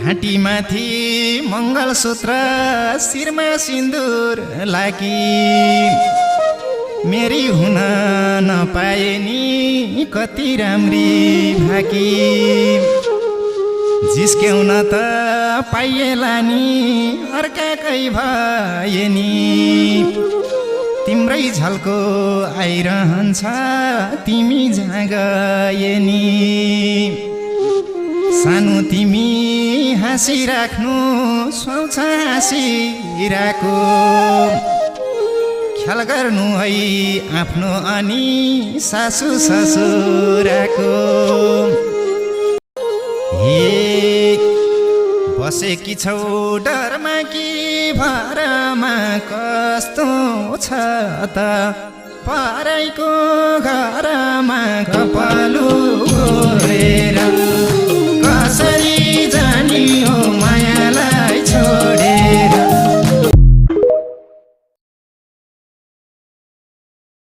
घाँटीमाथि मङ्गलसूत्र शिरमा सिन्दुर लागी मेरी हुन नपाए नि कति राम्री भाकी जिस्क्याउन त पाइएला नि अर्काकै भए नि तिम्रै झल्को आइरहन्छ तिमी जहाँ गए नि सानो तिमी हाँसिराख्नु सुहाउँछ हाँसिराको ख्याल गर्नु है आफ्नो अनि सासु ससुराको बसेकी छौ डरमा कि भरमा कस्तो छ त पराइको घरमा कपालु गोरेर